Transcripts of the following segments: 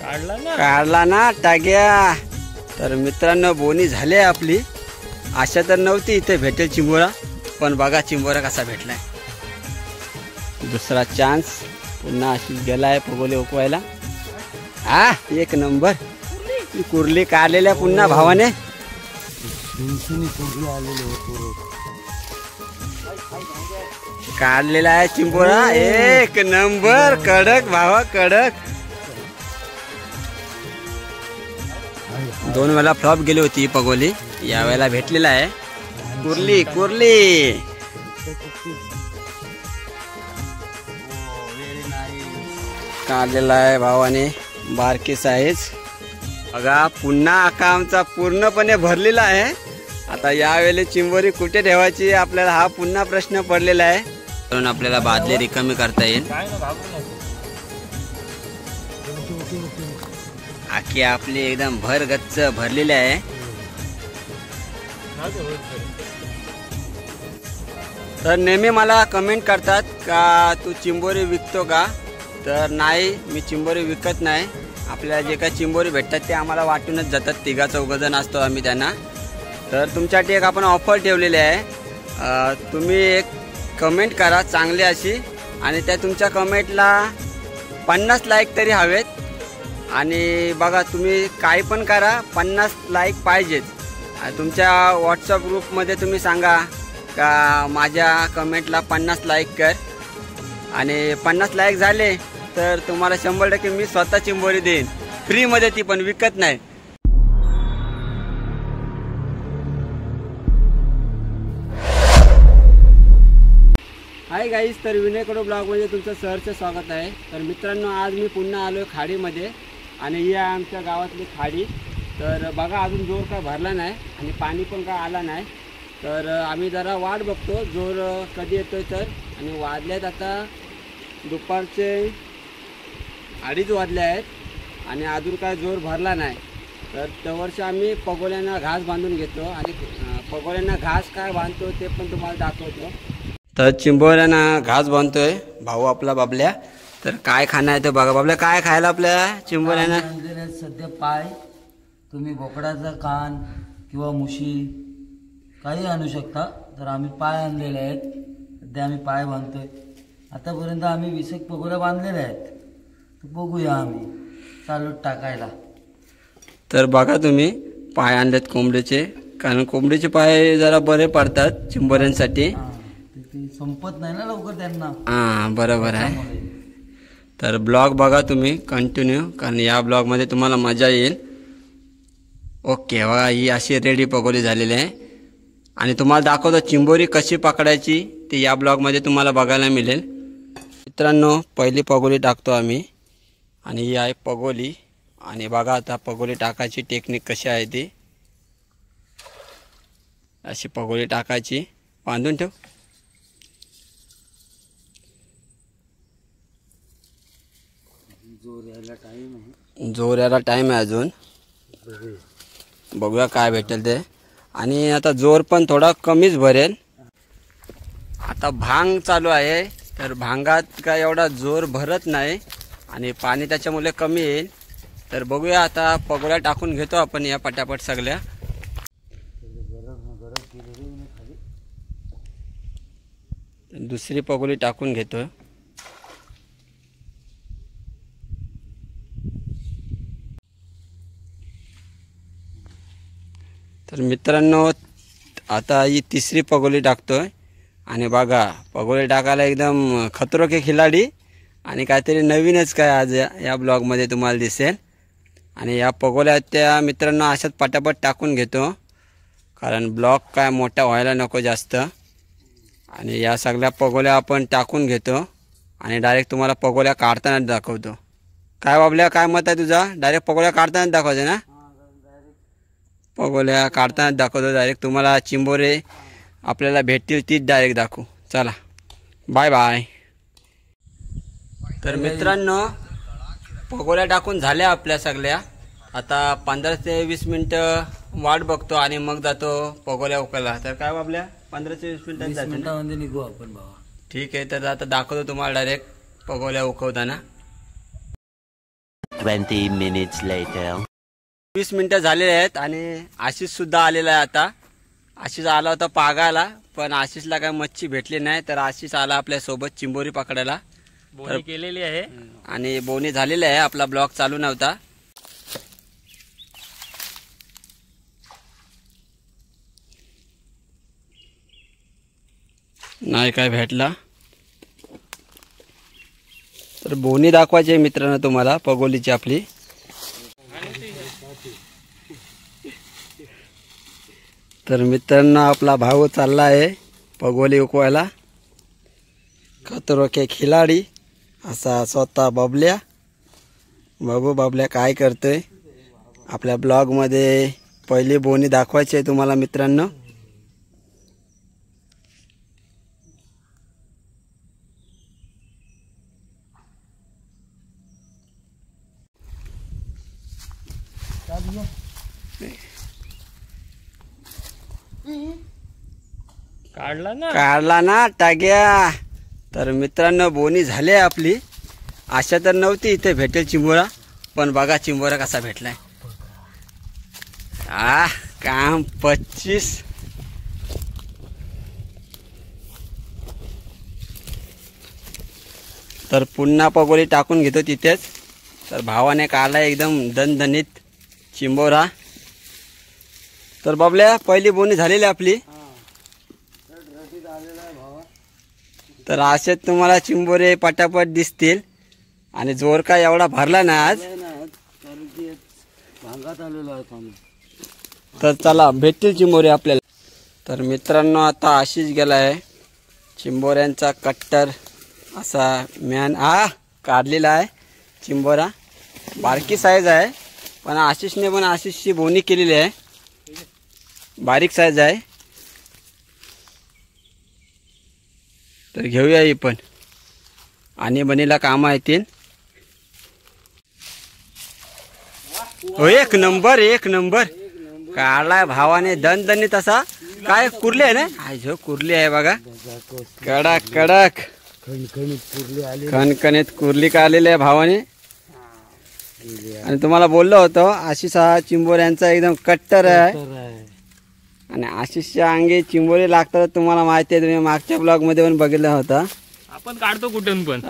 काढला ना टाक्या। तर मित्रांनो बोनी झाली आपली। आशा तर नव्हती इथे भेटेल चिंबोरा, पण बघा चिंबोरा कसा भेटलाय। दुसरा चान्स पुन्हा अशीच गेलाय पगोले उकवायला। हा एक नंबर कुर्ली काढलेल्या पुन्हा भावाने। काढलेला आहे चिंबोरा एक नंबर कडक भावा कडक। 2 वेळा फ्लॉप गेली होती पगोली, या वेळेला भेटलेला आहे कुर्ली कुर्ली। काढलेला आहे भावाने बारकी साईज। बघा पुन्हा आका आमचा पूर्णपणे भरलेला आहे। आता यावेळी चिंबोरी कुठे ठेवायची आपल्याला हा पुन्हा प्रश्न पडलेला आहे, म्हणून आपल्याला बादली रिकामी करता येईल। आखी आपली एकदम भर गच्च भरलेली आहे। तर नेहमी मला कमेंट करतात का तू चिंबोरी विकतो का, तर नाही मी चिंबोरी विकत नाही। आपल्याला जे काही चिंबोरी भेटतात ते आम्हाला वाटूनच जातात, 3-4 जण असतो आम्ही त्यांना। तर तुमच्यासाठी एक आपण ऑफर ठेवलेली आहे, तुम्ही एक कमेंट करा चांगली अशी, आणि त्या तुमच्या कमेंटला 50 लाईक तरी हवेत। आणि बघा तुम्ही काही पण करा 50 लाईक पाहिजेत। तुमच्या व्हॉट्सअप ग्रुपमध्ये तुम्ही सांगा का माझ्या कमेंटला 50 लाईक कर, आणि 50 लाईक झाले तर तुम्हाला 100% मी स्वतः चिंबोरी देईन फ्रीमध्ये, ती पण विकत नाही। हाय गाईस, तर विनय कडू ब्लॉगमध्ये तुमचं सहर्ष स्वागत आहे। तर मित्रांनो आज मी पुन्हा आलो खाडीमध्ये, आणि ही आहे आमच्या गावातली खाडी। तर बघा अजून जोर काय भरला नाही आणि पाणी पण काय आला नाही, तर आम्ही जरा वाट बघतो जोर कधी येतोय तर। आणि वाजल्यात आता दुपारचे 2:30 वाजले आहेत आणि अजून काय जोर भरला नाही। तर त्यावर्षी आम्ही पगोल्यांना घास बांधून घेतो, आणि पगोल्यांना घास काय बांधतो ते पण तुम्हाला दाखवतो। तर चिंबोऱ्यांना घास बांधतोय भाऊ आपला बाबल्या। तर काय खाणं आहे ते बघा बाबल्या, काय खायला आपल्या चिंबोऱ्यांना? सध्या पाय, तुम्ही बोकडाचा कान किंवा मुशी काही आणू शकता। तर आम्ही पाय आणलेले आहेत, सध्या आम्ही पाय बांधतोय। आतापर्यंत आम्ही 20 पगोल्या बांधलेल्या आहेत, तर बघूया आम्ही चालू टाकायला। तर बघा तुम्ही पाय आणलेत कोंबडीचे, कारण कोंबडीचे पाय जरा बरे पडतात चिंबोऱ्यांसाठी, ते संपत नाही ना लवकर त्यांना। हां बरोबर आहे। तर ब्लॉग बघा तुम्ही कंटिन्यू, कारण या ब्लॉगमध्ये तुम्हाला मजा येईल। ओके बघा ही अशी रेडी पगोली झालेली आहे, आणि तुम्हाला दाखवतो चिंबोरी कशी पकडायची ते या ब्लॉगमध्ये तुम्हाला बघायला मिळेल। मित्रांनो पहिली पगोली टाकतो आम्ही, आणि ही आहे पगोली। आणि बघा आता पगोली टाकायची टेक्निक कशी आहे ती। अशी पगोली टाकायची, बांधून ठेव। जोर यायला टाइम आहे अजून, बघूया काय भेटेल ते। आणि आता जोर पण थोडा कमीच भरेल। आता भांग चालू आहे, तर भांगात काय एवढा जोर भरत नाही आणि पाणी त्याच्यामुळे कमी येईल। तर बघूया आता पगोल्या टाकून घेतो आपण या पटापट सगळ्या। दुसरी पगोली टाकून घेतो। तर मित्रांनो आता ही तिसरी पगोली टाकतोय, आणि बघा पगोली टाकायला एकदम खतरो के खिलाडी, आणि काहीतरी नवीनच काय आज या ब्लॉगमध्ये तुम्हाला दिसेल। आणि या पगोल्या त्या मित्रांनो अशाच पटापट टाकून घेतो, कारण ब्लॉग काय मोठा व्हायला नको जास्त। आणि या सगळ्या पगोल्या आपण टाकून घेतो, आणि डायरेक्ट तुम्हाला पगोल्या काढताना दाखवतो। काय बाबल्या काय मत आहे तुझा? डायरेक्ट पगोल्या काढताना दाखवायचं ना? पगोल्या काढताना दाखवतो डायरेक्ट तुम्हाला। चिंबोरे आपल्याला भेटतील तीच डायरेक्ट दाखवू। चला बाय बाय। तर मित्रांनो पगोल्या टाकून झाल्या आपल्या सगळ्या। आता 15 ते 20 मिनिटं वाट बघतो, आणि मग जातो पगोल्या उकळला। तर काय बाबल्या 15 ते 20 मिनिटांमध्ये निघू आपण बाबा। ठीक आहे, तर आता दाखवतो तुम्हाला डायरेक्ट पगोल्या उकवताना। 20 minutes later. 20 मिनिटं झालेले आहेत आणि आशिष सुद्धा आलेला आहे. आता आशिष आला होता पागाला, पण आशिषला काय मच्छी भेटली नाही, तर आशिष आला आपल्या सोबत चिंबोरी पकडायला. बोनी केलेली आहे आणि बोनी झालेली आहे. आपला ब्लॉग चालू नव्हता. नाही काय भेटला, तर बोनी दाखवायची आहे मित्रांनो तुम्हाला पगोलीची आपली. तर मित्रांनो आपला भाऊ चालला आहे पगोली उकवायला. खतरो के खिलाडी असा स्वतः बबल्या. बघू बबल्या काय करतोय. आपल्या ब्लॉगमध्ये पहिली बोनी दाखवायची आहे तुम्हाला मित्रांनो. काढला ना टाग्या. तर मित्रांनो बोनी झाली आहे आपली. आशा तर नव्हती इथे भेटेल चिंबोरा, पण बघा चिंबोरा कसा भेटलाय. काम 25. तर पुन्हा पगोली टाकून घेतो तिथेच. तर भावाने काढला एकदम दणदणीत चिंबोरा. तर बाबल्या पहिली बोनी झालेली आपली. तर असेच तुम्हाला चिंबोरे पटापट दिसतील. आणि जोर काय एवढा भरला ना आज. तर चला भेटतील चिंबोरे आपल्याला. तर मित्रांनो आता आशिष गेला आहे चिंबोऱ्यांचा कट्टर असा मॅन काढलेला आहे चिंबोरा. बारकी साईज आहे, पण आशिषने पण आशिषची बोनी केलेली आहे. बारीक साईज आहे. तर घेऊया ही पण, आणि बनीला कामं येतील. एक नंबर एक नंबर काढलाय भावाने दणदणीत असा. काय कुर्ली आहे ना, जो कुर्ली आहे बघा. कडक कडक खणखणीत कुर्ली काढलेली आहे भावाने. आणि तुम्हाला बोललो होतो आशिष हा चिंबोऱ्यांचा एकदम कट्टर आहे. आणि आशिषच्या अंगी चिंबोरी लागतात तुम्हाला माहिती आहे. तुम्ही मागच्या ब्लॉग मध्ये पण बघितला होता. आपण काढतो कुठून पण.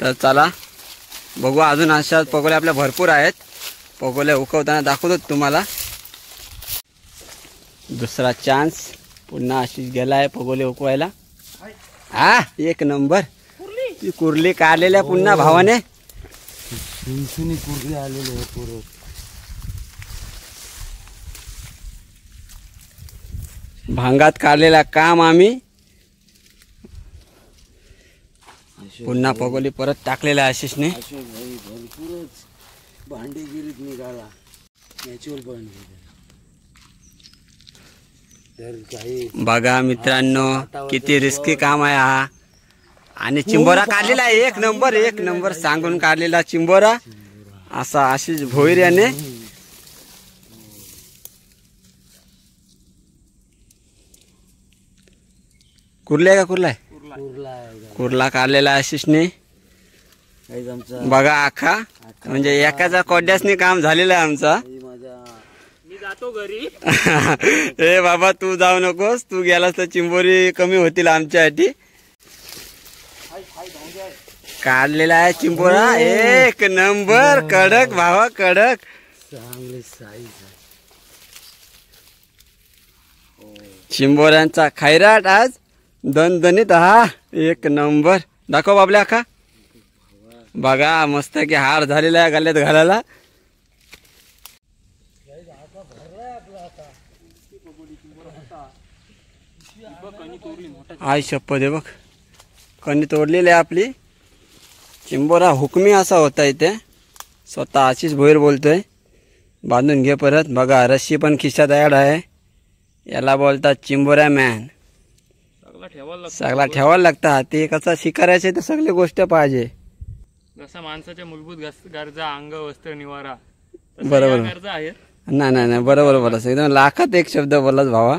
तर चला बघू. अजून अशा पगोल्या आपल्या भरपूर आहेत. पगोल्या उकवताना दाखवतो तुम्हाला. दुसरा चान्स. पुन्हा आशिष गेला आहे पगोले उकवायला. एक नंबर ती कुर्ली काढलेल्या पुन्हा भावाने. कुर्ली आलेली आहे पूर्ण. भांगात काढलेला काम आम्ही. पुन्हा पगोली परत टाकलेला आशिषने. भरपूरच भांडीगिरीत निघाला. नॅचरल भांडी. बघा मित्रांनो किती रिस्की काम आहे हा. आणि चिंबोरा काढलेला आहे. एक नंबर एक नंबर सांगून काढलेला चिंबोरा असा आशिष भोईर याने. कुर्ला आहे का कुर्ला आहे. कुर्ला काढलेला आशिषने. बघा आखा म्हणजे एकाचा कोड्यासने काम झालेलं आहे आमचा. मी जातो घरी. ए बाबा तू जाऊ नकोस. तू गेलास तर चिंबोरी कमी होतील आमच्यासाठी. काढलेला आहे चिंबोरा. एक नंबर कडक भावा कडक. चांगली साईज आहे. चिंबोऱ्यांचा खैराट आज दणदणीत. एक नंबर. दाखव बाबल्या का. बघा मस्त की हार झालेला आहे गल्ल्यात घालायला. आई शप्पथ आहे बघ. कणी तोडलेली आहे आपली. चिंबोरा हुकमी असा होता इथे. स्वतः आशिष भोईर बोलतोय. बांधून घे परत. बघा रस्सी पण खिशात ॲड आहे. याला बोलतात चिंबोऱ्या मॅन. सगळा ठेवायला लागतात. ते कसा शिकारायचे तर सगळी गोष्ट पाहिजे. जसा माणसाच्या मूलभूत गरजा अन्न वस्त्र निवारा बरोबर. गरजा आहेत. नाही बरोबर बोलास. एकदम लाखात एक शब्द बोलास भावा.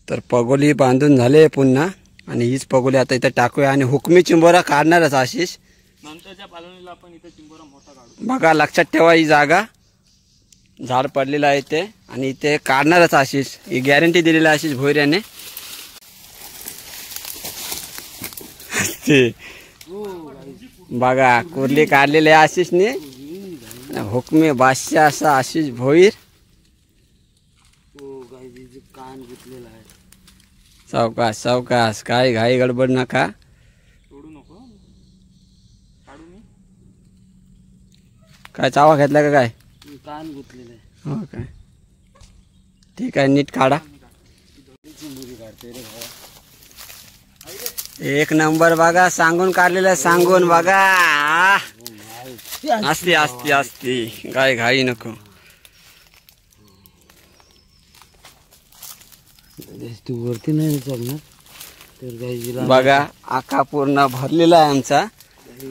तर पगोली बांधून झाले पुन्हा. आणि हीच पगोली आता इथं टाकूया. आणि हुकमी चिंबोरा काढणारच आशिष. नंतरच्या पालवणीला आपण इथे चिंबोरा मोठा काढू. बघा लक्षात ठेवा, ही जागा झाड पडलेलं आहे ते, आणि इथे काढणारच आशिष, ही गॅरंटी दिलेली आहे आशिष भोईर याने. बघा कुर्ली काढलेली आहे आशिषने, हुकमी बादशाह असा आशिष भोईर. कान गुतलेला आहे. सावकाश सावकाश, काय घाई गडबड नका. तोडू नको, काढू मी. काय चावा घेतला का काय? कान गुतलेलं आहे. हो काय, ठीक आहे, नीट काढा. चिंबोरी काढते रे भावा. एक नंबर बघा, सांगून काढलेलं, सांगून बघा. असती असती असती, काय घाई नको. तू वरती नाही चढणार तर काही बघा आका पूर्ण भरलेला आहे आमचा.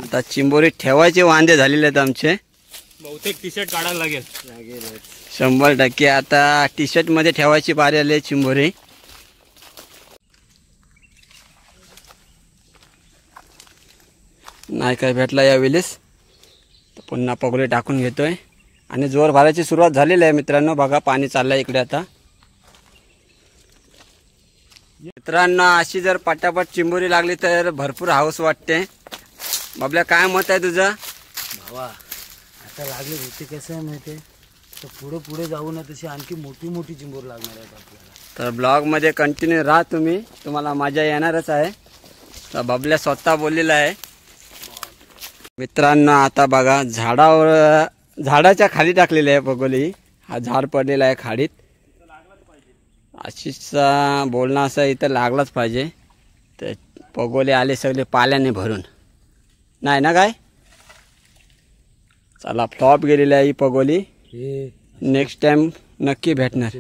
आता चिंबोरी ठेवायचे वांदे झालेले आहेत आमचे. बहुतेक टी शर्ट काढायला लागेल. 100%. आता टी शर्ट मध्ये ठेवायची बारी आली आहे चिंबोरी. नाही काय भेटला यावेळेस, तर पुन्हा पगोले टाकून घेतोय आणि जोर भरायची सुरुवात झालेली आहे मित्रांनो. बघा पाणी चाललंय इकडे आता. मित्रांनो अशी जर पटापट चिंबोरी लागली तर भरपूर हाऊस वाटते. बाबल्या काय मत आहे तुझं? भावा आता लागले होते कसं आहे माहिती आहे, तर पुढे पुढे जाऊ ना तशी आणखी मोठी मोठी चिंबोर लागणार आहेत आपल्याला. तर ब्लॉग मध्ये कंटिन्यू राहा तुम्ही, तुम्हाला मजा येणारच आहे. तर बाबल्या स्वतः बोललेला आहे. मित्रांनो आता बघा झाडावर, झाडाच्या खाली टाकलेली आहे पगोली. हा झाड पडलेला आहे खाडीत. आशिषचा बोलणं असं इथं लागलाच पाहिजे. तर पगोले आले सगळे पाल्याने भरून, नाही ना काय. चला फ्लॉप गेलेली आहे ही पगोली, नेक्स्ट टाइम नक्की भेटणार.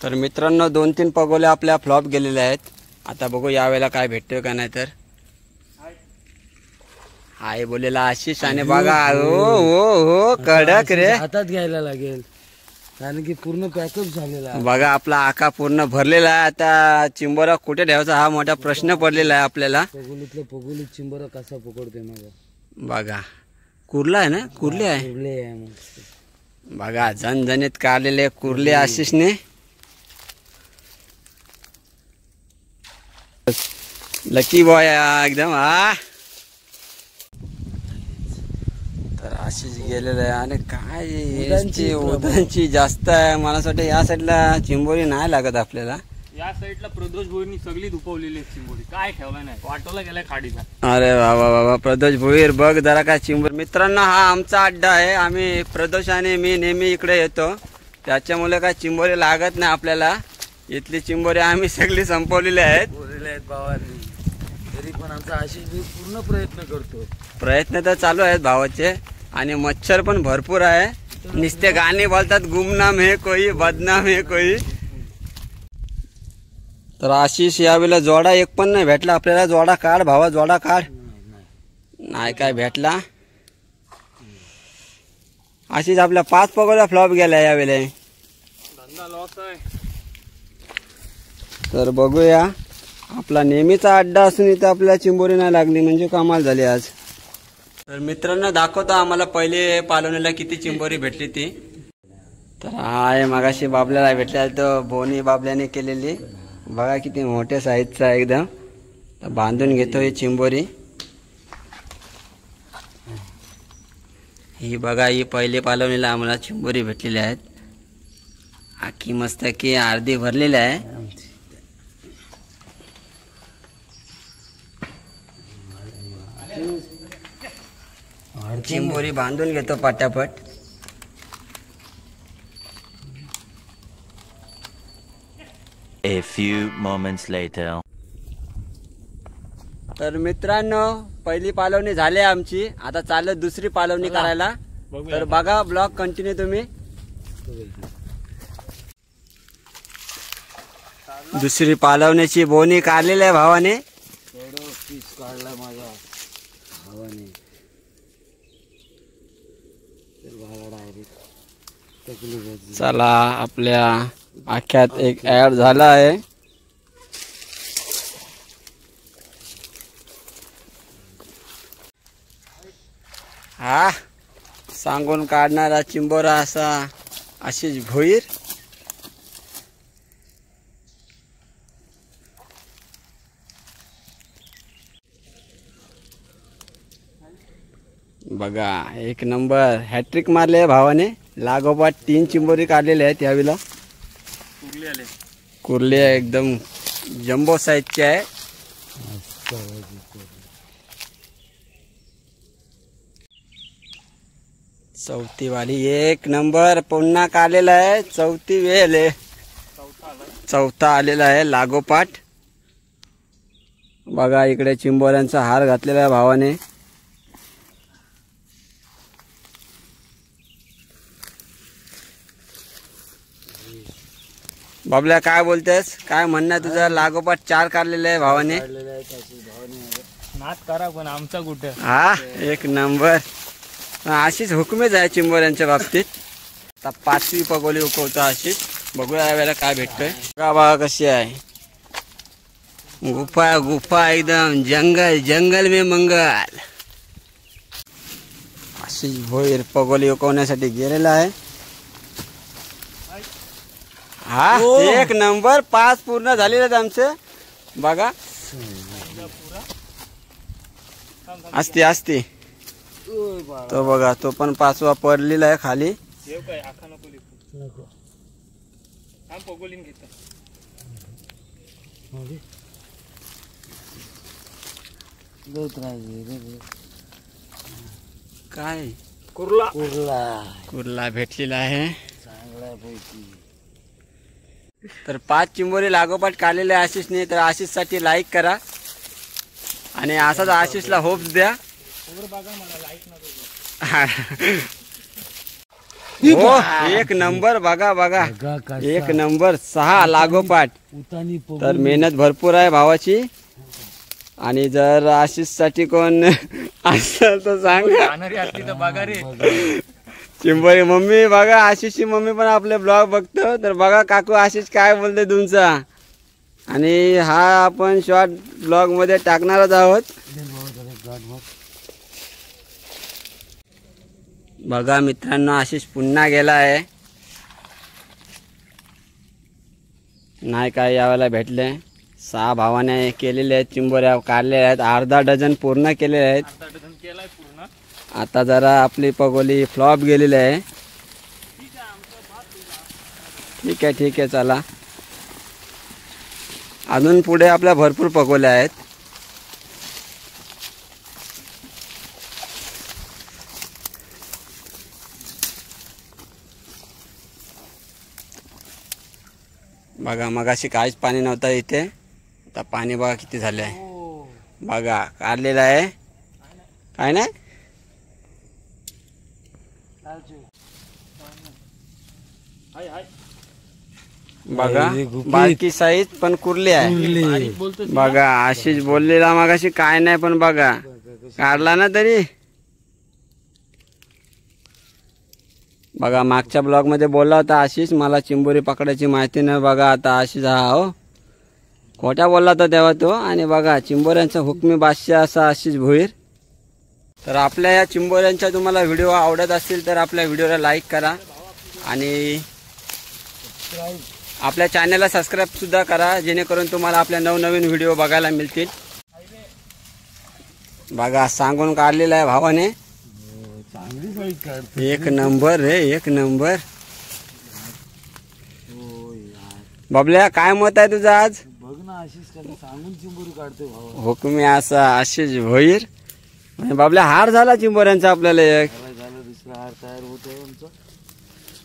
तर मित्रांनो 2-3 पगोले आपल्या फ्लॉप गेलेल्या आहेत. आता बघू यावेळेला काय भेटतोय का नाही. तर हाय बोलेला आशिष, आणि बघा हो हो हो कडक रे, हातात घ्यायला लागेल कारण की पूर्ण पॅकअप झालेला आहे. बघा आपला आका पूर्ण भरलेला आहे. आता चिंबोरा कुठे ठेवायचा हा मोठा प्रश्न पडलेला आहे आपल्याला. पगोलीत चिंबोरा कसा पकडतोय माझा. बघा कुर्ला आहे ना, कुर्ले आहे. कुर्ले आहे मग. बघा झणझणीत काढलेले कुर्ले आशिषने. लकी बॉय एकदम. हा तर आशिष गेलेलं आहे. आणि काय उदांची जास्त आहे. मला असं वाटतं या साईडला चिंबोरी नाही लागत आपल्याला. या साईडला प्रदोष भोईरनी सगळी दुपवलेली आहे चिंबोरी, काय ठेवलं नाही, वाटवला गेलाय खाडीला. अरे बाबा बाबा, प्रदोष भोईर बघ जरा काय चिंबोरी. मित्रांनो हा आमचा अड्डा आहे. आम्ही प्रदोष आणि मी नेहमी इकडे येतो, त्याच्यामुळे काय चिंबोरी लागत नाही आपल्याला. इथली चिंबोरी आम्ही सगळी संपवलेली आहेत. बोललेले आहेत भावांनी. तरी पण आमचा आशिष पूर्ण प्रयत्न करतो. प्रयत्न तर चालू आहेत भावाचे. आणि मच्छर पण भरपूर आहे. नुसते गाणे बोलतात, गुमनाम है कोई, बदनाम है कोई. तर आशिष यावेळेला जोडा एक पण नाही भेटला आपल्याला. जोडा काढ भावा, जोडा काढ. नाही काय भेटला. आशिष आपल्या 5 पगोल्या फ्लॉप गेल्या यावेळेला. धंदा लॉस आहे. तर बघूया, आपला नेहमीचा अड्डा असून इथं आपल्याला चिंबोरी नाही लागली म्हणजे कमाल झाली आज. तर मित्रांनो दाखवतो आम्हाला पहिले पालवणीला किती चिंबोरी भेटली ती. तर आहे मगाशी बाबल्याला भेटल्या, तर बोनी बाबल्याने केलेली. बघा किती मोठ्या साईजचा एकदम. तर बांधून घेतो ही चिंबोरी. ही बघा, ही पहिले पालवणीला आम्हाला चिंबोरी भेटलेली आहेत. आखी मस्त की अर्धी भरलेली आहे. चिंबोरी बांधून घेतो पटापट. A few moments later. तर मित्रांनो पहिली पालवणी झाली आमची. आता चाललं दुसरी पालवणी करायला. तर बघा ब्लॉग कंटिन्यू तुम्ही. दुसरी पालवण्याची बोनी काढलेली आहे भावाने. पीस काढला माझा भावाने. चला आपल्या आख्यात एक ऍड झाला आहे. हा सांगून काढणारा चिंबोरा असा आशिष भोईर. बघा एक नंबर हॅट्रिक मारले भावाने. लागोपाठ 3 चिंबोरी काढलेले आहेत यावेळेला. कुर्ली आले. कुर्ली एकदम जम्बो साईजचे आहे. चौथी वाली एक नंबर पुन्हा काढलेला आहे. चौथी वेळ आहे. चौथा आलेला आहे लागोपाठ. बघा इकडे चिंबोऱ्यांचा हार घातलेला आहे भावाने. बाबल्या काय बोलतेस, काय म्हणणं तुझं? लागोपाठ 4 काढलेले आहे भावाने. नाच करा पण आमचा कुठे. हा एक नंबर. अशीच हुकमेच आहे चिंबोऱ्यांच्या बाबतीत. आता 5वी पगोली उकवतो आशिष. बघूया यावेळेला काय भेटतोय. बघा कशी आहे गुफा. गुफा एकदम जंगल. जंगल में मंगल. आशिष भोईर पगोली उकवण्यासाठी गेलेला आहे. हा एक नंबर. 5 पूर्ण झालेले आहेत आमचे. बघा असते असते तो. बघा तो पण 5वा पडलेला आहे खाली. देव काय आखा नको लिखू. आम पगोलीन घेतो. काय कुर्ला. कुर्ला भेटलेला आहे. चांगला पैकी. तर 5 चिंबोरी लागोपाठ काढलेले आशिषने. तर आशिषसाठी लाईक करा आणि असाच आशिषला होप्स द्या. हो एक नंबर. बघा बघा एक नंबर. 6 लागोपाठ. उतानी तर मेहनत भरपूर आहे भावाची. आणि जर आशिषसाठी कोण असेल तर सांगा. जाणारी असली तर बघा रे. चिंबोरी मम्मी बघा. आशिषची मम्मी पण आपले ब्लॉग बघतो. तर बघा काकू आशिष काय बोलते तुमचा. आणि हा आपण शॉर्ट ब्लॉग मध्ये टाकणारच आहोत. बघा मित्रांनो आशिष पुन्हा गेला आहे. नाही काय यावेळेला भेटले. 6 भावाने केलेले आहेत चिंबोऱ्या काढलेल्या आहेत. अर्धा डझन पूर्ण केलेले आहेत. अर्धा डझन केलाय पूर्ण. आता जरा आपली पगोली फ्लॉप गेलेली आहे. ठीक आहे चला. अजून पुढे आपल्या भरपूर पगोल्या आहेत. बघा मगाशी काहीच पाणी नव्हतं इथे. आता पाणी बघा किती झाले आहे. बघा काढलेलं आहे. काय नाही बघा बारकी साईज पण कुर्ली आहे. बघा आशिष बोललेला मगाशी काय नाही पण बघा काढला ना तरी. बघा मागच्या ब्लॉग मध्ये बोलला होता आशिष मला चिंबोरी पकडायची माहिती नाही. बघा आता आशिष हा हो खोटा बोलला होता तेव्हा तो. आणि बघा चिंबोऱ्यांचा हुकमी बादशाह असा आशिष भोईर. तर आपल्या या चिंबोऱ्यांच्या तुम्हाला व्हिडिओ आवडत असतील तर आपल्या व्हिडिओला लाईक करा आणि आपल्या चॅनलला सबस्क्राईब सुद्धा करा जेणेकरून तुम्हाला आपल्या नवनवीन व्हिडिओ बघायला मिळतील. बघा सांगून काढलेला आहे भावाने. एक नंबर रे एक नंबर. बाबल्या काय मत आहे तुझं आज? बघ ना आशिष कधी सांगून चिंबोरी काढतोय भावा. हुकमी असा आशिष भोईर. बाबल्या हार झाला चिंबोऱ्यांचा आपल्याला एक. झालं दुसरा हार तयार होतोय आमचा.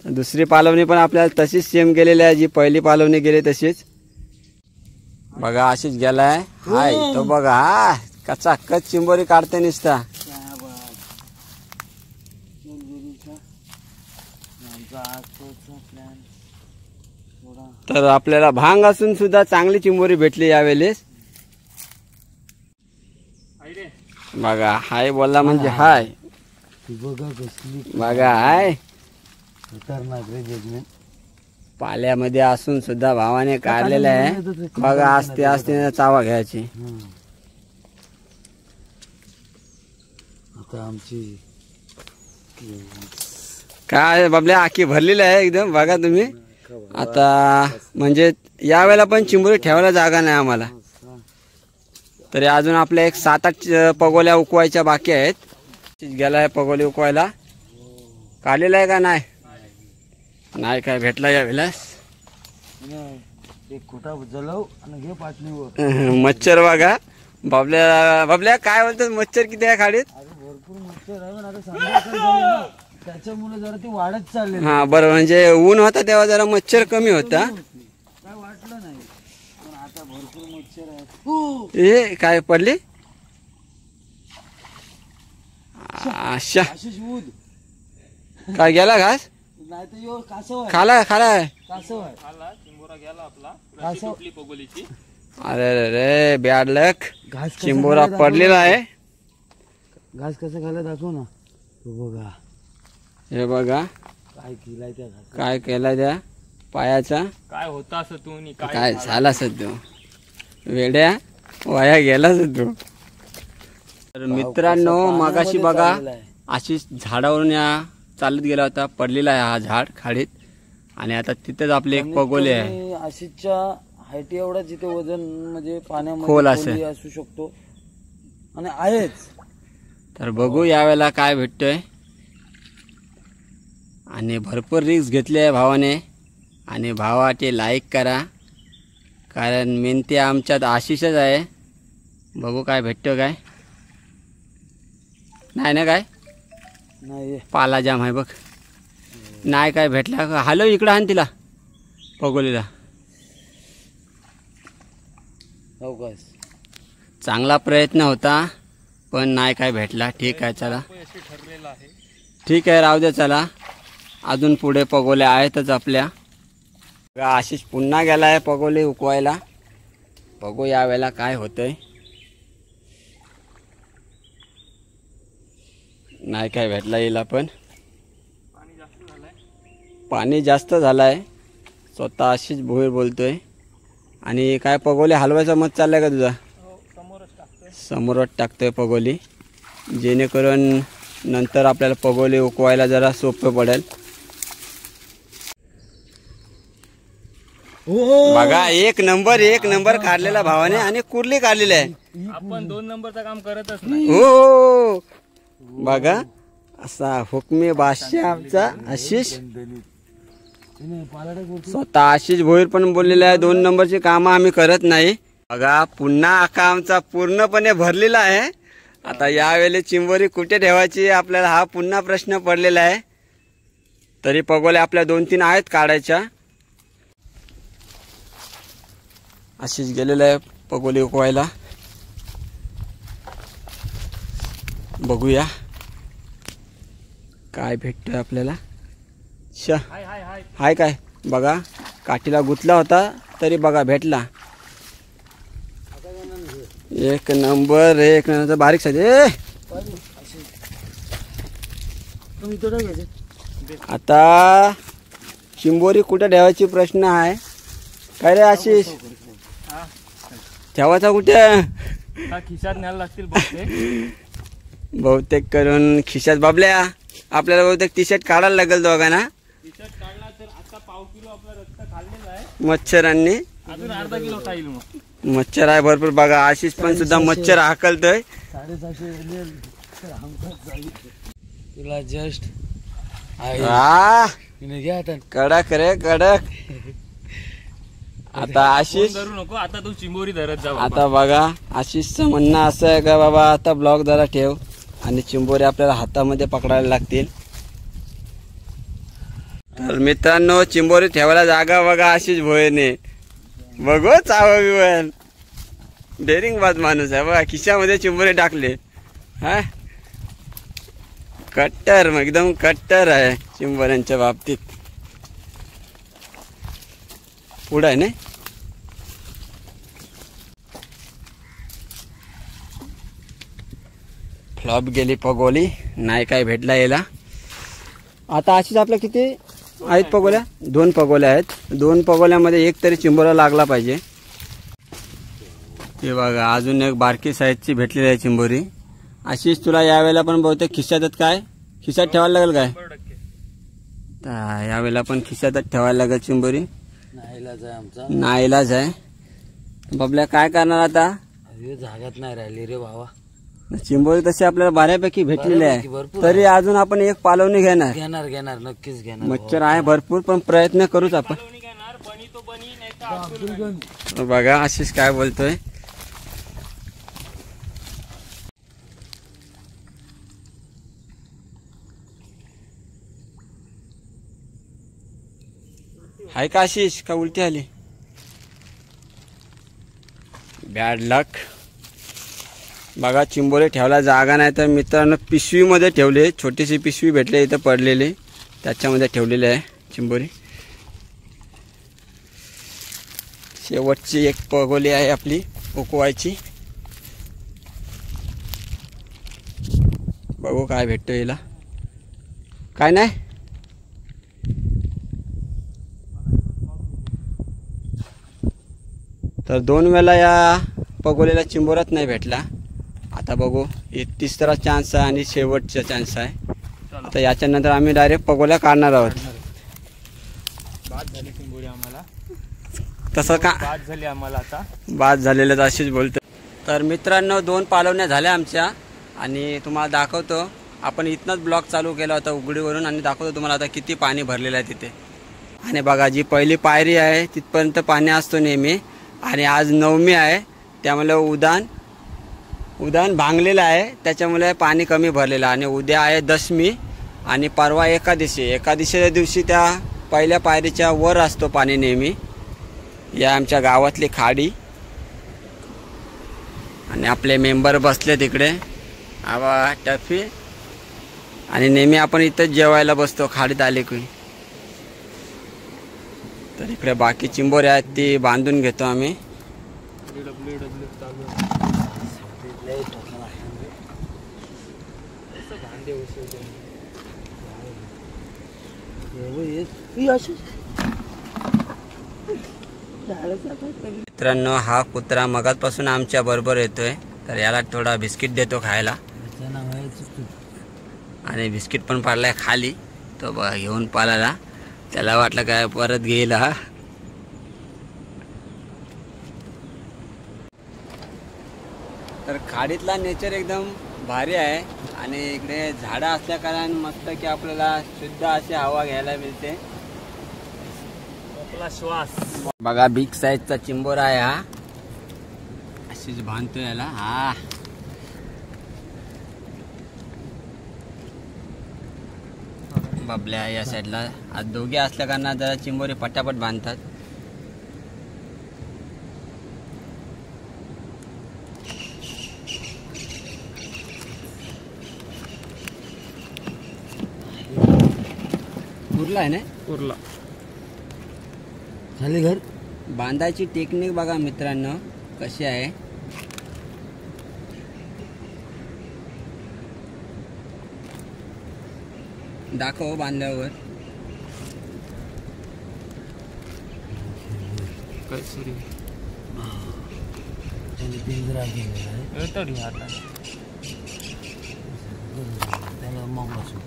दुसरी पालवणी पण आपल्याला तशीच सेम गेलेली आहे जी पहिली पालवणी गेली तशीच. बघा आशिष गेलाय. हाय तो बघा हा कच्चा कच चिंबोरी काढते निसता. तर आपल्याला भांग असून सुद्धा चांगली चिंबोरी भेटली यावेळेस. बघा हाय बोलला म्हणजे हाय. बघा कसली बघा हाय खतरनाक रे जजमेंट. पाल्यामध्ये असून सुद्धा भावाने काढलेला आहे. बघा आस्ते आस्ते चावा घ्यायची. आता आमची काय बाबल्या आखी भरलेली आहे एकदम बघा तुम्ही. आता म्हणजे यावेळेला पण चिंबोरी ठेवायला जागा नाही आम्हाला. तरी अजून आपल्या एक 7-8 पगोल्या उकवायच्या बाकी आहेत. गेला आहे पगोली उकवायला. काढलेला आहे का नाही? नाही काय भेटला यावेळेला. एक खोटा जलव आणि घे पाटणीवर. मच्छर बघा बाबल्या. बाबल्या काय बोलतात, मच्छर किती आहे खाडीत? भरपूर मच्छर आहे पण आता संध्याकाळ झाली ना त्याच्यामुळे जरा ती वाढत चालले. हा बरं, म्हणजे ऊन होता तेव्हा जरा मच्छर कमी होता. काय वाटलं नाही पण आता भरपूर मच्छर आहेत. हे काय पडली? आशा आशिष ऊद काय गेला घास? नाही तर यो कासव आहे. खाला खाला. कासव आहे. खाल्ला चिंबोरा गेला आपला. कासव. तुटली पगोलीची. अरे रे बॅड लक. घास कसा चिंबोरा खायला पडलेला आहे. घास कसं खायला दाखव ना. तो बघा हे बघा काय केलाय त्या घास. काय केला त्या पायाचा. काय होता असं तू आणि काय झाला सध्या वेड्या वाया गेला तू. तर मित्रांनो मगाशी बघा अशीच झाडावरून या चालत गेला होता, पडलेला आहे हा झाड खाडीत. आणि आता तिथेच आपले एक पगोले आहे. आशिषच्या हाईट एवढा जिथे वजन म्हणजे पाण्यामध्ये खोल असेल. खोली असू शकतो आणि आहेच. तर बघू यावेळेला काय भेटतोय. आणि भरपूर रिस्क घेतली आहे भावाने. आणि भावाचे लाईक करा कारण मेहनती आमच्यात आशिषच आहे. बघू काय भेटतो काय. नाही ना काय नाही पाला जाम आहे बघ. नाही काय भेटला. हॅलो इकडं आण तिला पगोलीला. अवकाश चांगला प्रयत्न होता पण नाही काय भेटला. ठीक आहे चला, ठरलेला आहे. ठीक आहे राहू दे. चला अजून पुढे पगोल्या आहेतच आपल्या. आशिष पुन्हा गेला आहे पगोली उकवायला. बघू यावेळेला काय होतंय. नाही काय भेटला हिला पण. पाणी जास्त झालंय. स्वतः आशिष भोईर बोलतोय. आणि काय पगोली हलवायचा मत चाललाय का तुझा? समोरच टाकतोय पगोली जेणेकरून नंतर आपल्याला पगोली उकवायला जरा सोपं पडेल. बघा एक नंबर काढलेला भावाने आणि कुर्ली काढलेली आहे. आपण 2 नंबरचं काम करतच नाही. हो बघा असा हुकमी बादशाह आमचा आशिष. स्वतः आशिष भोईर पण बोललेला आहे 2 नंबरची कामं आम्ही करत नाही. बघा पुन्हा आका आमचा पूर्णपणे भरलेला आहे. आता यावेळी चिंबोरी कुठे ठेवायची आपल्याला हा पुन्हा प्रश्न पडलेला आहे. तरी पगोल्या आपल्या 2-3 आहेत काढायच्या. आशिष गेलेला आहे पगोली उकवायला. बघूया काय भेटतोय आपल्याला. हाय काय बघा काठीला गुतला होता तरी बघा भेटला. एक नंबर बारीक साईज. आता चिंबोरी कुठे ठेवायची प्रश्न आहे. काय रे आशिष ठेवायचा कुठे? खिशात न्यायला लागतील बहुतेक करून खिशात. बाबल्या आपल्याला बहुतेक टी शर्ट काढायला लागेल दोघांना. टी शर्ट काढला तर आता पाव किलो आपला रक्त खाल्लेला आहे. मच्छरांनी अजून अर्धा किलो खाईल मग. मच्छर आहे भरपूर बघा. आशिष पण सुद्धा मच्छर हाकलतोय. 750 तुला जस्ट कडक रे कडक. आता आशिष धरू नको. आता तू चिंबोरी धरत जा. आता बघा आशिषचं म्हणणं असं आहे का बाबा आता ब्लॉक जरा ठेव आणि चिंबोरी आपल्याला हातामध्ये पकडायला लागतील. तर मित्रांनो चिंबोरी ठेवायला जागा बघा आशिष भोयने. बघू चावण डेरिंग बाज माणूस आहे बघा. खिशामध्ये चिंबोरी टाकले. हा कट्टर मग एकदम कट्टर आहे चिंबोऱ्यांच्या बाबतीत. पुढं आहे नाही. फ्लॉप गेली पगोली. नाही काय भेटला याला. आता अशीच आपल्या किती आहेत पगोल्या? 2 पगोल्या आहेत. 2 पगोल्यामध्ये एक तरी चिंबोरा लागला पाहिजे. हे बघा अजून एक बारकी साईजची भेटलेली आहे चिंबोरी. अशीच तुला यावेळेला पण बहुतेक खिशात काय खिशात ठेवायला लागेल काय? 100%. तर यावेळेला पण खिशातच ठेवायला लागेल चिंबोरी. नाईलाज आहे आमचा. नाईलाज आहे. बबल्या काय करणार आता? अरे जागात नाही राहिली रे भावा. चिंबोरी तशी आपल्याला बऱ्यापैकी भेटलेली बऱ्यापैकी आहे, भरपूर तरी अजून आपण एक पालवणी घेणार. घेणार नक्कीच घेणार. मच्छर आहे भरपूर, पण प्रयत्न करूच आपण. कोणी घेणार? बनी तो बनी, नाही तर अब्दुल. बघा आशिष काय बोलतोय. हाय का आशिष, का उलटी आली? बॅड लक. बघा चिंबोरे ठेवला जागा नाही तर मित्रांनो पिशवीमध्ये ठेवले. छोटीशी पिशवी भेटले इथं पडलेली, त्याच्यामध्ये ठेवलेले आहे चिंबोरी. शेवटची एक पगोली आहे आपली उकवायची. बघू काय भेटतं हिला. काय नाही. तर 2 वेळा या पगोलीला चिंबोराच नाही भेटला. आता बघू, हे तिसरा चान्स आहे आणि शेवटचा चान्स आहे. आता याच्यानंतर आम्ही डायरेक्ट पगोल्या काढणार आहोत. बाद झाली चिंबोरी आम्हाला. तसं का बाद झाली आम्हाला आता. बाद झालेलं अशीच बोलतो. तर मित्रांनो 2 पालवण्या झाल्या आमच्या आणि तुम्हाला दाखवतो. आपण इथनंच ब्लॉग चालू केला होता उघडीवरून आणि दाखवतो तुम्हाला आता किती पाणी भरलेलं आहे तिथे. आणि बघा जी पहिली पायरी आहे तिथपर्यंत पाणी असतो नेहमी. आणि आज 9मी आहे, त्यामुळे उदान भांगलेलं आहे, त्याच्यामुळे पाणी कमी भरलेलं आहे. आणि उद्या आहे 10मी आणि परवा एकादशीच्या दिवशी त्या पहिल्या पायरीच्या वर असतो पाणी नेहमी. या आमच्या गावातली खाडी आणि आपले मेंबर बसले तिकडे. आवा टफी. आणि नेहमी आपण इथंच जेवायला बसतो खाडीत आले की. तर इकडे बाकी चिंबोरे आहेत ती बांधून घेतो आम्ही. मित्रांनो हा कुत्रा मगाचपासून आमच्या बरोबर येतोय, तर याला थोडा बिस्किट देतो खायला. आणि बिस्किट पण पाडलाय खाली. तो बघा घेऊन पालाला, त्याला वाटलं काय परत घेईल हा. तर खाडीतला नेचर एकदम भारी आहे आणि इकडे झाडं असल्या कारण मस्त की आपल्याला शुद्ध अशी हवा घ्यायला मिळते. आपला श्वास. बघा बिग साईजचा चिंबोरा आहे हा. अशीच बांधतो याला. हा बबल्या या साईडला. आज दोघे असल्या कारण जरा चिंबोरे पटापट बांधतात. उरला आहे ना? उरला. खाली घर. बांधायची टेक्निक बघा मित्रांनो कशी आहे. दाखव बांधल्यावर. काय सुरी पिंजरा गेलेला आहे. तरी आता त्याला मोगळा सोड.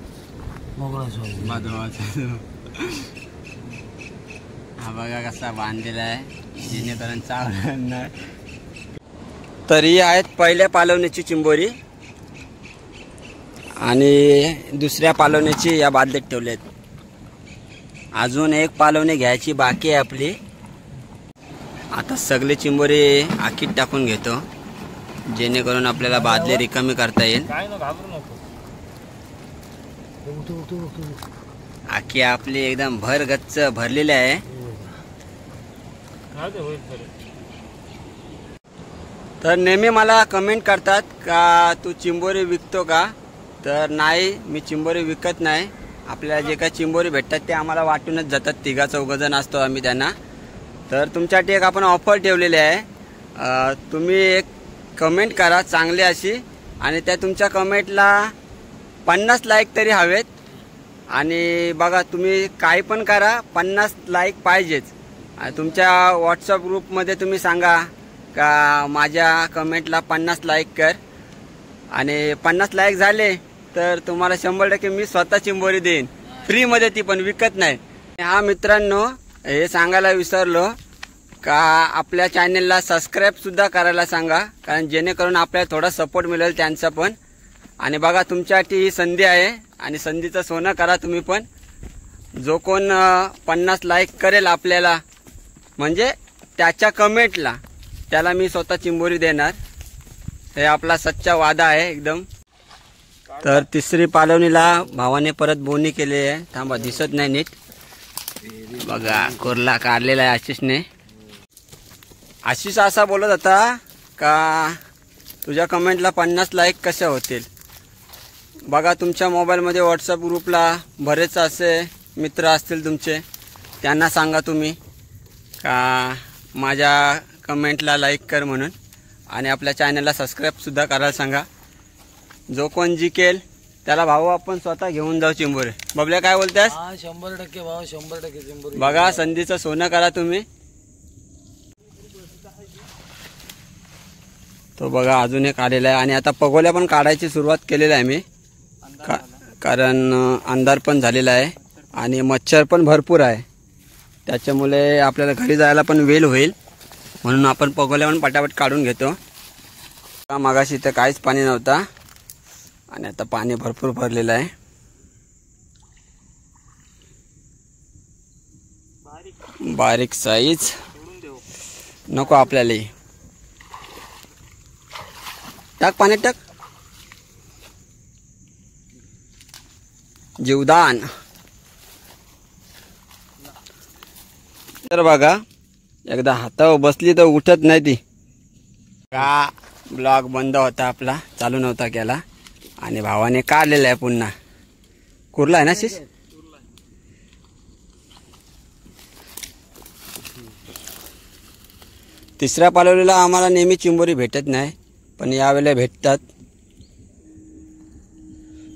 हा बघा कसा बांधलेला आहे जेणेकरून चावणार नाही. तरी आहेत पहिल्या पालवण्याची चिंबोरी आणि दुसऱ्या पालवण्याची या बादलीत ठेवलेत. अजून एक पालवणी घ्यायची बाकी आहे आपली. आता सगळे चिंबोरी आखीत टाकून घेतो जेणेकरून आपल्याला बादली रिकामी करता येईल. काय ना घाबरू नको. आखी आपली एकदम भर गच्च भरलेली आहे. तर नेहमी मला कमेंट करतात का तू चिंबोरी विकतो का? तर नाही, मी चिंबोरी विकत नाही. आपल्याला जे काही चिंबोरी भेटतात ते आम्हाला वाटूनच जातात. 3-4 असतो आम्ही त्यांना. तर तुमच्यासाठी एक आपण ऑफर ठेवलेली आहे. तुम्ही एक कमेंट करा चांगली अशी आणि त्या तुमच्या कमेंटला 50 लाईक तरी हवेत. आणि बघा तुम्ही काही पण करा, 50 लाईक पाहिजेच. आणि तुमच्या व्हॉट्सअप ग्रुपमध्ये तुम्ही सांगा का माझ्या कमेंटला 50 लाईक कर. आणि 50 लाईक झाले तर तुम्हाला 100% मी स्वतः चिंबोरी देईन फ्रीमध्ये, ती पण विकत नाही. हा मित्रांनो, हे सांगायला विसरलो का आपल्या चॅनेलला सबस्क्राईब सुद्धा करायला सांगा, कारण जेणेकरून आपल्याला थोडा सपोर्ट मिळेल त्यांचा पण. आणि बघा, तुमच्यासाठी ही संधी आहे आणि संधीचं सोनं करा तुम्ही पण. जो कोण 50 लाईक करेल आपल्याला, म्हणजे त्याच्या कमेंटला, त्याला मी स्वतः चिंबोरी देणार. हे आपला सच्चा वादा आहे एकदम. तर तिसरी पालवणीला भावाने परत बोनी केली आहे. थांबा, दिसत नाही नीट. बघा, कोरला काढलेला आहे आशिषने. आशिष असा बोलत होता का तुझ्या कमेंटला 50 लाईक कशा होतील. बघा, तुमच्या मोबाईलमध्ये व्हॉट्सअप ग्रुपला बरेच असे मित्र असतील तुमचे, त्यांना सांगा तुम्ही का माझ्या कमेंटला लाईक कर म्हणून. आणि आपल्या चॅनलला सबस्क्राईबसुद्धा करायला सांगा. जो कोण जिंकेल त्याला भाऊ आपण स्वतः घेऊन जाऊ चिंबोरी. बबल्या, काय बोलतेस? 100% भाऊ, 100% चिंबोरी. बघा, संधीचं सोनं करा तुम्ही. तो बघा अजून एक आलेला आहे. आणि आता पगोल्या पण काढायची सुरुवात केलेली आहे मी, कारण अंधार पण झालेला आहे आणि मच्छर पण भरपूर आहे. त्याच्यामुळे आपल्याला घरी जायला पण वेळ होईल, म्हणून आपण पगोल्या पण पटापट काढून घेतो. मागाशी इथं काहीच पाणी नव्हता आणि आता पाणी भरपूर भरलेलं आहे. बारीक साईज नको आपल्याला. टाक पाण्यात, टाक. जीवदान. तर बघा, एकदा हातावर बसली तर उठत नाही ती. का ब्लॉग बंद होता आपला, चालू नव्हता केला आणि भावाने काढलेला आहे पुन्हा. कुर्ला आहे ना शिश? तिसऱ्या पालवलीला आम्हाला नेहमी चिंबोरी भेटत नाही, पण यावेळेला भेटतात.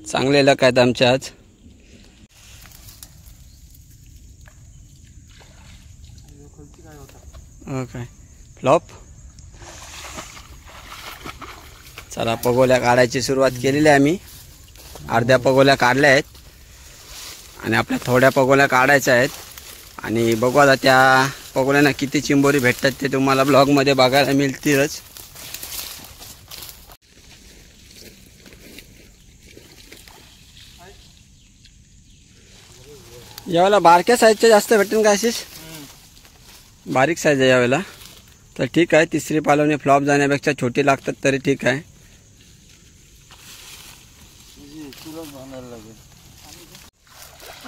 चांगले लक आहेत आमच्या आज. Okay, flop. चला, पगोल्या काढायची सुरुवात केलेली आहे आम्ही. अर्ध्या पगोल्या काढल्या आहेत आणि आपल्या थोड्या पगोल्या काढायच्या आहेत. आणि बघू आता त्या पगोल्यांना किती चिंबोरी भेटतात ते तुम्हाला ब्लॉगमध्ये बघायला मिळतीलच. यावेळेला बारक्या साईजच्या जास्त भेटेल का आशिष? बारीक साईज आहे यावेळेला. तर ठीक आहे, तिसरी पालवणी फ्लॉप जाण्यापेक्षा छोटी लागतात तरी ठीक आहे.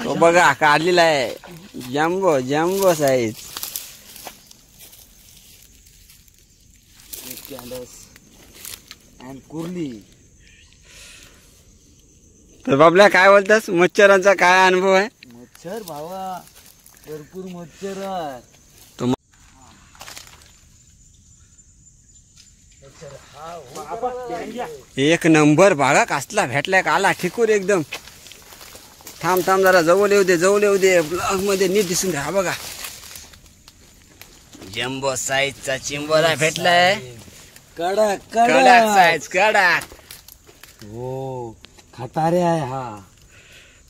तो बघा काढलेला आहे जम्बो जम्बो साईज. कुर्ली. तर बाबल्या, काय बोलतास? मच्छरांचा काय अनुभव आहे? मच्छर भावा, भरपूर मच्छर आहे. एक नंबर. बघा कसला भेटलाय, काला ठिकूर एकदम. थांब थांब, जरा जवळ येऊ दे, जवळ येऊ दे. ब्लॉग मध्ये नीट दिसून द्या. बघा, जम्बो साईजचा चिंबोरा भेटलाय. कडक कडक साईज, कडक. हो, खातारे आहे हा.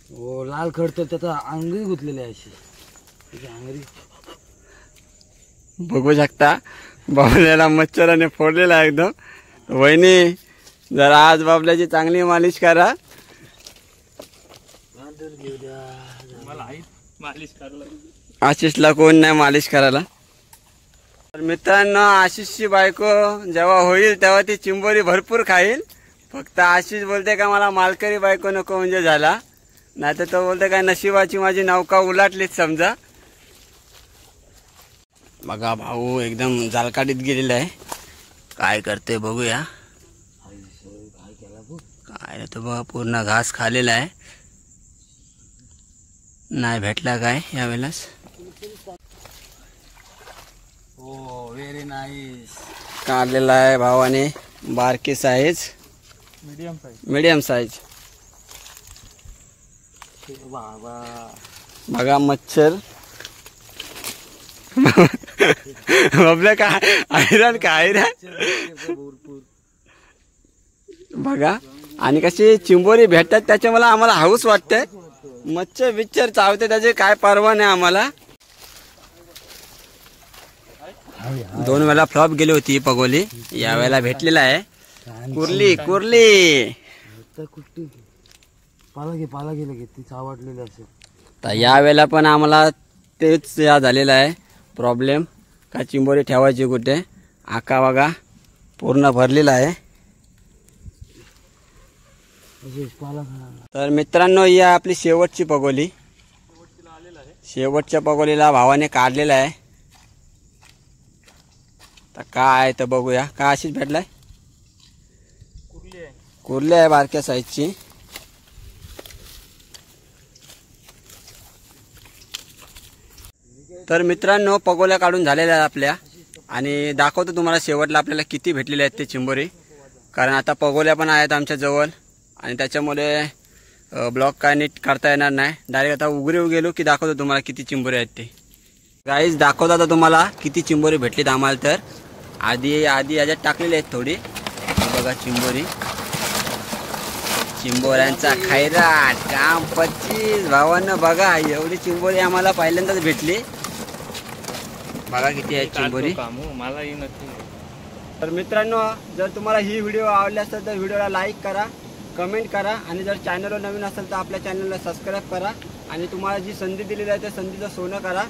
हो, लाल खडतर त्याचा अंगही गुतलेले आहे अशी. त्याची अंगरी बघू शकता, बाबल्याला मच्छराने फोडलेला आहे एकदम. वहिनी, जरा आज बाबल्याची चांगली मालिश करा. आशिषला कोण नाही मालिश करायला. तर मित्रांनो, आशिषची बायको जेव्हा होईल तेव्हा ती चिंबोरी भरपूर खाईल. फक्त आशिष बोलते का मला मालकरी बायको नको म्हणजे झाला, नाही तर तो बोलते काय नशिबाची माझी नौका उलाटलीच समजा. बघा, भाऊ एकदम जालकाडीत गेलेला आहे. काय करते बघूया. काय तो बघा, पूर्ण घास खालेला आहे. नाही भेटला काय यावेळेलाच. हो, व्हेरी नाईस. काढलेला आहे भावाने. बारकी साईज, मीडियम साईज. बाबा, बघा मच्छर. बाबल्या, काय आयरन, काय आयरन. भरपूर. बघा, आणि कशी चिंबोरी भेटतात त्याचे आम्हाला हाऊस वाटते. मच्छर बिच्छर चावते त्याचे काय परवा नाही आम्हाला. 2 वेळा फ्लॉप गेली होती ही पगोली, या वेळेला भेटलेला आहे कुर्ली. पाला गेले ती चावटलेली असेल. तर या वेळेला पण आम्हाला तेच या झालेला आहे प्रॉब्लेम का चिंबोरी ठेवायची कुठे. आका बघा पूर्ण भरलेला आहे. तर मित्रांनो ही आहे आपली शेवटची पगोली. शेवटच्या पगोलीला भावाने काढलेला आहे. तर काय तर बघूया. का अशीच भेटलाय कुर्ली आहे बारक्या साईजची. तर मित्रांनो पगोल्या काढून झालेल्या आहेत आपल्या. आणि दाखवतो तुम्हाला शेवटला आपल्याला किती भेटलेले आहेत ते चिंबोरी. कारण आता पगोल्या पण आहेत आमच्या जवळ आणि त्याच्यामुळे ब्लॉग काय नीट करता येणार नाही. डायरेक्ट आता उघडे गेलो की दाखवतो तुम्हाला किती चिंबोरी आहेत ते. गाईज दाखवतो आता तुम्हाला किती चिंबोरी भेटलीत आम्हाला. तर आधी याच्यात टाकलेली आहेत थोडी. बघा चिंबोऱ्यांचा खैराट काम 25 भावांना. बघा एवढी चिंबोरी आम्हाला पहिल्यांदाच भेटली. बघा किती आहेत चिंबोरी. मलाही नक्की. तर मित्रांनो जर तुम्हाला ही व्हिडिओ आवडली असेल तर व्हिडिओला लाईक करा, कमेंट करा आणि जर चॅनलवर नवीन असेल तर आपल्या चॅनलला सबस्क्राईब करा. आणि तुम्हाला जी संधी दिलेली आहे त्या संधीचं सोनं करा.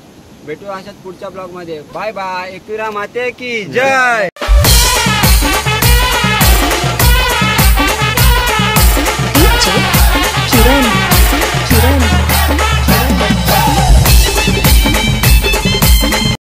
भेटू अशाच पुढच्या ब्लॉगमध्ये. Bye bye. एकविरा माते की जय. किरण